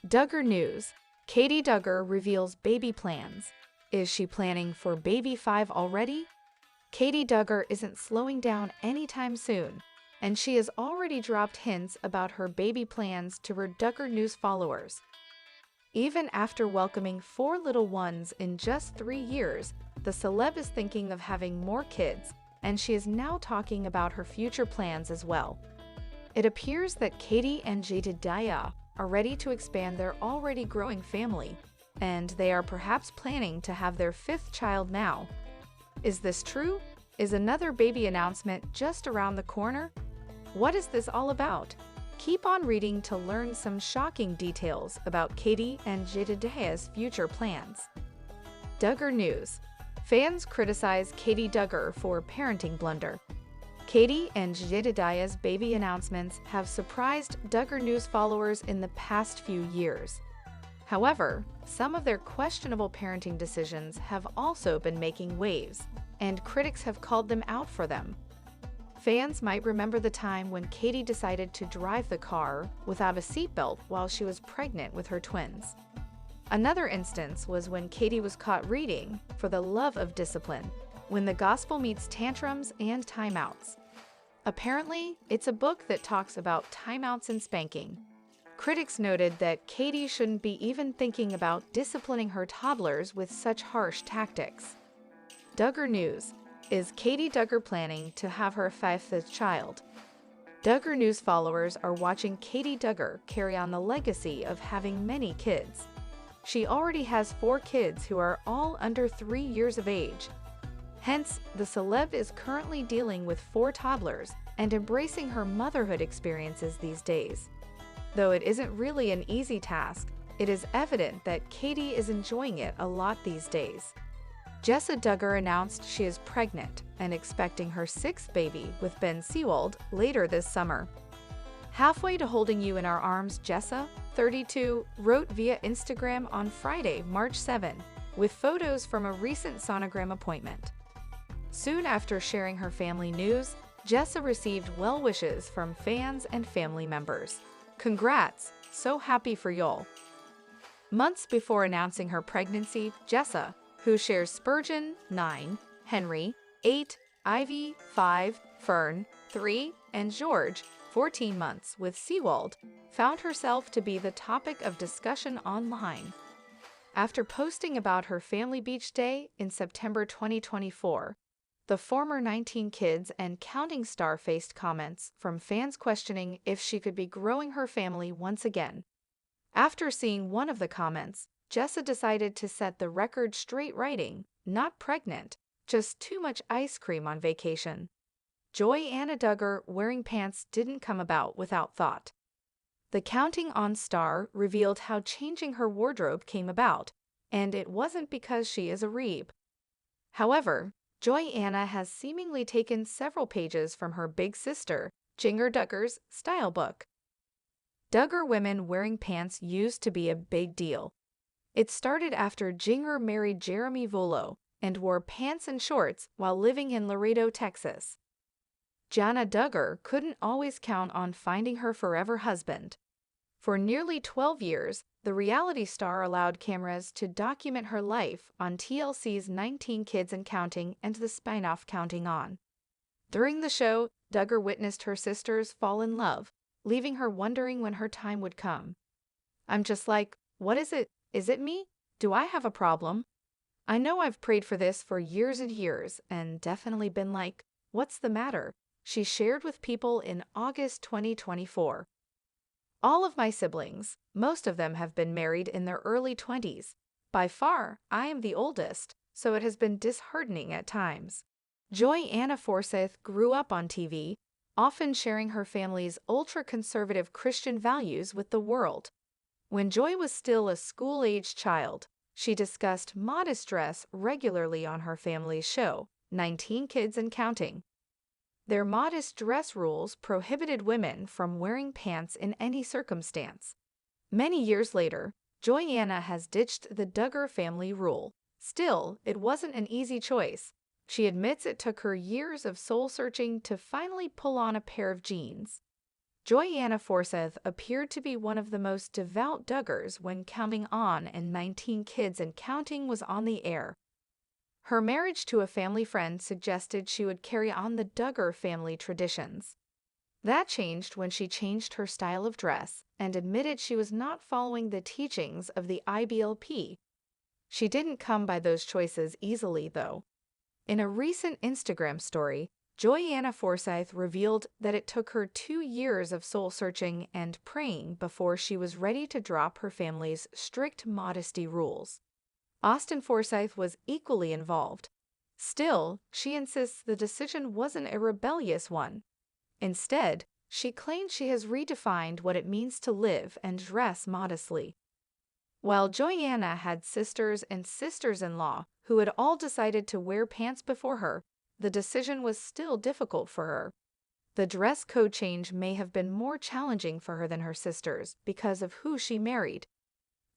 Duggar News. Katie Duggar reveals baby plans. Is she planning for baby 5 already? Katie Duggar isn't slowing down anytime soon, and she has already dropped hints about her baby plans to her Duggar News followers. Even after welcoming 4 little ones in just 3 years, the celeb is thinking of having more kids, and she is now talking about her future plans as well. It appears that Katie and Jade are ready to expand their already growing family, and they are perhaps planning to have their 5th child now. Is this true? Is another baby announcement just around the corner? What is this all about? Keep on reading to learn some shocking details about Katie and Jade's future plans. Duggar News. Fans criticize Katie Duggar for parenting blunder. Katie and Jade's baby announcements have surprised Duggar News followers in the past few years. However, some of their questionable parenting decisions have also been making waves, and critics have called them out for them. Fans might remember the time when Katie decided to drive the car without a seatbelt while she was pregnant with her twins. Another instance was when Katie was caught reading For the Love of Discipline, when the gospel meets tantrums and timeouts. Apparently, it's a book that talks about timeouts and spanking. Critics noted that Katie shouldn't be even thinking about disciplining her toddlers with such harsh tactics. Duggar News. Is Katie Duggar planning to have her 5th child? Duggar News followers are watching Katie Duggar carry on the legacy of having many kids. She already has 4 kids who are all under 3 years of age. Hence, the celeb is currently dealing with 4 toddlers and embracing her motherhood experiences these days. Though it isn't really an easy task, it is evident that Katie is enjoying it a lot these days. Jade Duggar announced she is pregnant and expecting her 6th baby with Ben Sewald later this summer. Halfway to holding you in our arms, Jessa, 32, wrote via Instagram on Friday, March 7, with photos from a recent sonogram appointment. Soon after sharing her family news, Jessa received well wishes from fans and family members. Congrats, so happy for y'all. Months before announcing her pregnancy, Jessa, who shares Spurgeon, 9, Henry, 8, Ivy, 5, Fern, 3, and George, 14 months, with Sewald, found herself to be the topic of discussion online. After posting about her family beach day in September 2024, the former 19 kids and counting star faced comments from fans questioning if she could be growing her family once again. After seeing one of the comments, Jessa decided to set the record straight, writing, "Not pregnant, just too much ice cream on vacation." Joanna Duggar wearing pants didn't come about without thought. The Counting On star revealed how changing her wardrobe came about, and it wasn't because she is a Reeb. However, Joanna has seemingly taken several pages from her big sister, Jinger Duggar's, style book. Duggar women wearing pants used to be a big deal. It started after Jinger married Jeremy Volo and wore pants and shorts while living in Laredo, Texas. Jana Duggar couldn't always count on finding her forever husband. For nearly 12 years, the reality star allowed cameras to document her life on TLC's 19 Kids and Counting and the spin-off Counting On. During the show, Duggar witnessed her sisters fall in love, leaving her wondering when her time would come. "I'm just like, what is it? Is it me? Do I have a problem? I know I've prayed for this for years and years and definitely been like, what's the matter?" she shared with People in August 2024. "All of my siblings, most of them have been married in their early 20s. By far, I am the oldest, so it has been disheartening at times." Joanna Forsyth grew up on TV, often sharing her family's ultra-conservative Christian values with the world. When Joy was still a school-aged child, she discussed modest dress regularly on her family's show, 19 Kids and Counting. Their modest dress rules prohibited women from wearing pants in any circumstance. Many years later, Joanna has ditched the Duggar family rule. Still, it wasn't an easy choice. She admits it took her years of soul-searching to finally pull on a pair of jeans. Joyanna Forsyth appeared to be one of the most devout Duggars when Counting On and 19 Kids and Counting was on the air. Her marriage to a family friend suggested she would carry on the Duggar family traditions. That changed when she changed her style of dress and admitted she was not following the teachings of the IBLP. She didn't come by those choices easily, though. In a recent Instagram story, Joyanna Forsyth revealed that it took her 2 years of soul-searching and praying before she was ready to drop her family's strict modesty rules. Austin Forsyth was equally involved. Still, she insists the decision wasn't a rebellious one. Instead, she claims she has redefined what it means to live and dress modestly. While Joyanna had sisters and sisters-in-law who had all decided to wear pants before her, the decision was still difficult for her. The dress code change may have been more challenging for her than her sisters because of who she married.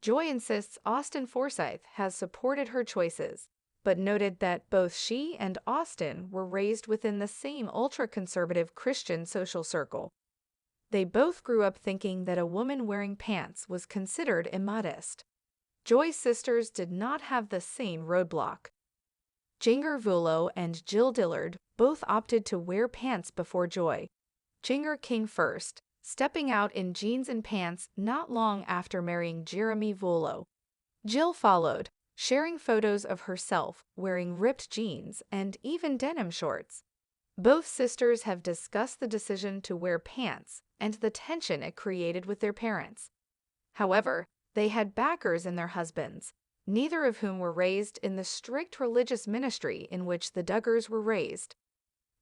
Joy insists Austin Forsyth has supported her choices, but noted that both she and Austin were raised within the same ultra-conservative Christian social circle. They both grew up thinking that a woman wearing pants was considered immodest. Joy's sisters did not have the same roadblock. Jinger Vuolo and Jill Dillard both opted to wear pants before Joy. Jinger came first, stepping out in jeans and pants not long after marrying Jeremy Vuolo. Jill followed, sharing photos of herself wearing ripped jeans and even denim shorts. Both sisters have discussed the decision to wear pants and the tension it created with their parents. However, they had backers in their husbands, neither of whom were raised in the strict religious ministry in which the Duggars were raised.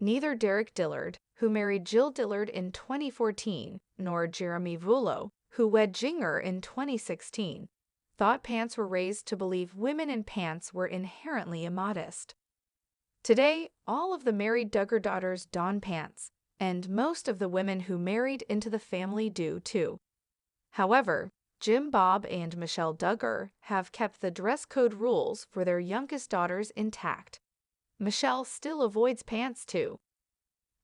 Neither Derek Dillard, who married Jill Dillard in 2014, nor Jeremy Vuolo, who wed Jinger in 2016, thought pants were raised to believe women in pants were inherently immodest. Today, all of the married Duggar daughters don pants, and most of the women who married into the family do too. However, Jim Bob and Michelle Duggar have kept the dress code rules for their youngest daughters intact. Michelle still avoids pants too.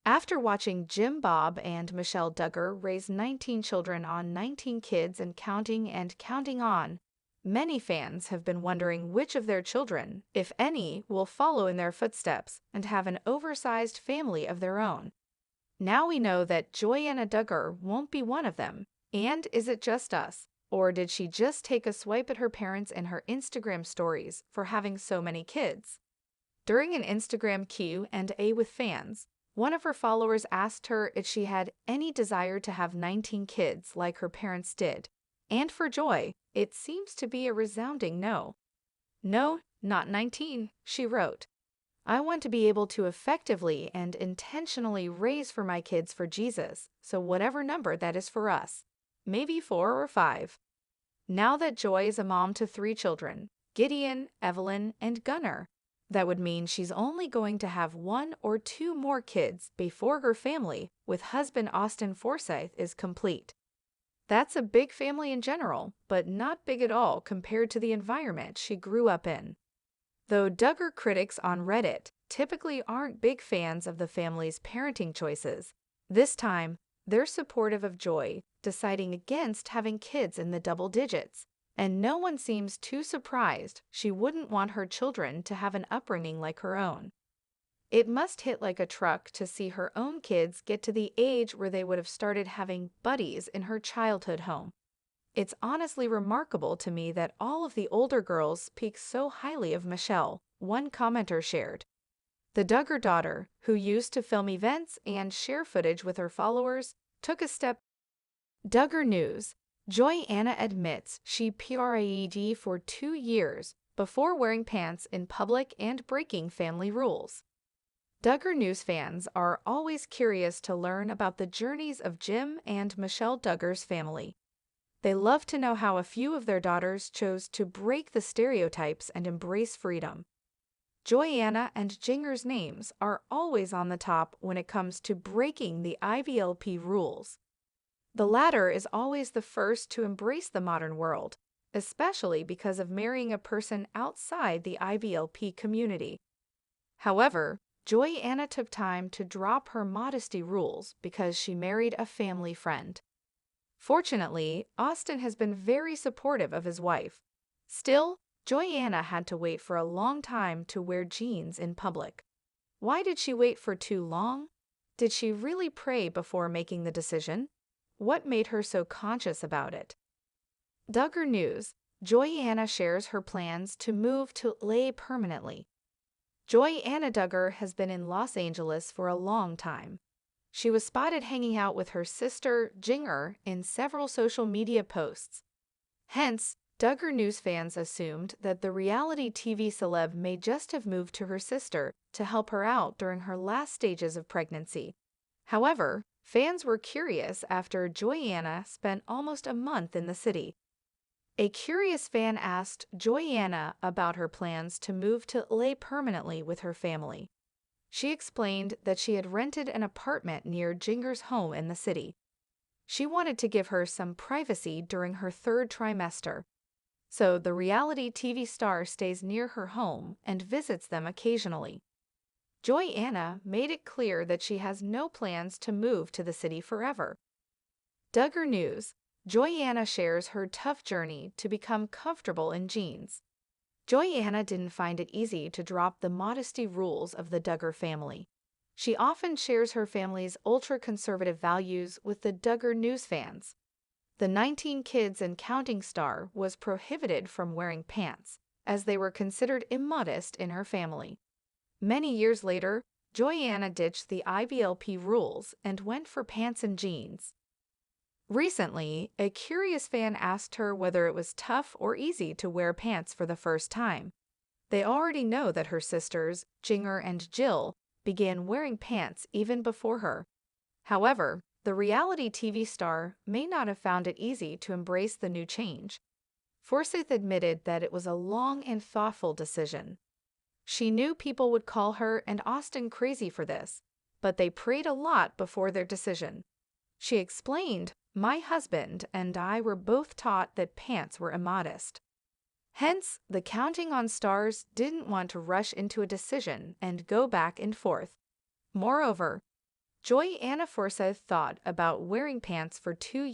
After watching Jim Bob and Michelle Duggar raise 19 children on 19 Kids and Counting On, many fans have been wondering which of their children, if any, will follow in their footsteps and have an oversized family of their own. Now we know that Joyanna Duggar won't be one of them. And is it just us? Or did she just take a swipe at her parents in her Instagram stories for having so many kids? During an Instagram Q&A with fans, one of her followers asked her if she had any desire to have 19 kids like her parents did. And for Joy, it seems to be a resounding no. No, not 19, she wrote. I want to be able to effectively and intentionally raise for my kids for Jesus, so whatever number that is for us. Maybe 4 or 5. Now that Joy is a mom to 3 children, Gideon, Evelyn, and Gunnar, that would mean she's only going to have 1 or 2 more kids before her family with husband Austin Forsyth is complete. That's a big family in general, but not big at all compared to the environment she grew up in. Though Duggar critics on Reddit typically aren't big fans of the family's parenting choices, this time they're supportive of Joy deciding against having kids in the double digits, and no one seems too surprised she wouldn't want her children to have an upbringing like her own. It must hit like a truck to see her own kids get to the age where they would have started having buddies in her childhood home. It's honestly remarkable to me that all of the older girls speak so highly of Michelle, one commenter shared. The Duggar daughter, who used to film events and share footage with her followers, took a step. Duggar News. Joyanna admits she prayed for 2 years before wearing pants in public and breaking family rules. Duggar News fans are always curious to learn about the journeys of Jim and Michelle Duggar's family. They love to know how a few of their daughters chose to break the stereotypes and embrace freedom. Joyanna and Jinger's names are always on the top when it comes to breaking the IVLP rules. The latter is always the first to embrace the modern world, especially because of marrying a person outside the IVLP community. However, Joy-Anna took time to drop her modesty rules because she married a family friend. Fortunately, Austin has been very supportive of his wife. Still, Joy-Anna had to wait for a long time to wear jeans in public. Why did she wait for too long? Did she really pray before making the decision? What made her so conscious about it? Duggar News. Joy-Anna shares her plans to move to LA permanently. Joy-Anna Duggar has been in Los Angeles for a long time. She was spotted hanging out with her sister, Jinger, in several social media posts. Hence, Duggar News fans assumed that the reality TV celeb may just have moved to her sister to help her out during her last stages of pregnancy. However, fans were curious after Joy-Anna spent almost a month in the city. A curious fan asked Joy-Anna about her plans to move to LA permanently with her family. She explained that she had rented an apartment near Jinger's home in the city. She wanted to give her some privacy during her third trimester. So the reality TV star stays near her home and visits them occasionally. Joy-Anna made it clear that she has no plans to move to the city forever. Duggar News. Joy-Anna shares her tough journey to become comfortable in jeans. Joy-Anna didn't find it easy to drop the modesty rules of the Duggar family. She often shares her family's ultra-conservative values with the Duggar News fans. The 19 kids and counting star was prohibited from wearing pants, as they were considered immodest in her family. Many years later, Joy-Anna ditched the IBLP rules and went for pants and jeans. Recently, a curious fan asked her whether it was tough or easy to wear pants for the first time. They already know that her sisters, Jinger and Jill, began wearing pants even before her. However, the reality TV star may not have found it easy to embrace the new change. Forsyth admitted that it was a long and thoughtful decision. She knew people would call her and Austin crazy for this, but they prayed a lot before their decision. She explained, "My husband and I were both taught that pants were immodest." Hence, the Counting on Stars didn't want to rush into a decision and go back and forth. Moreover, Joy-Anna Forsyth thought about wearing pants for 2 years.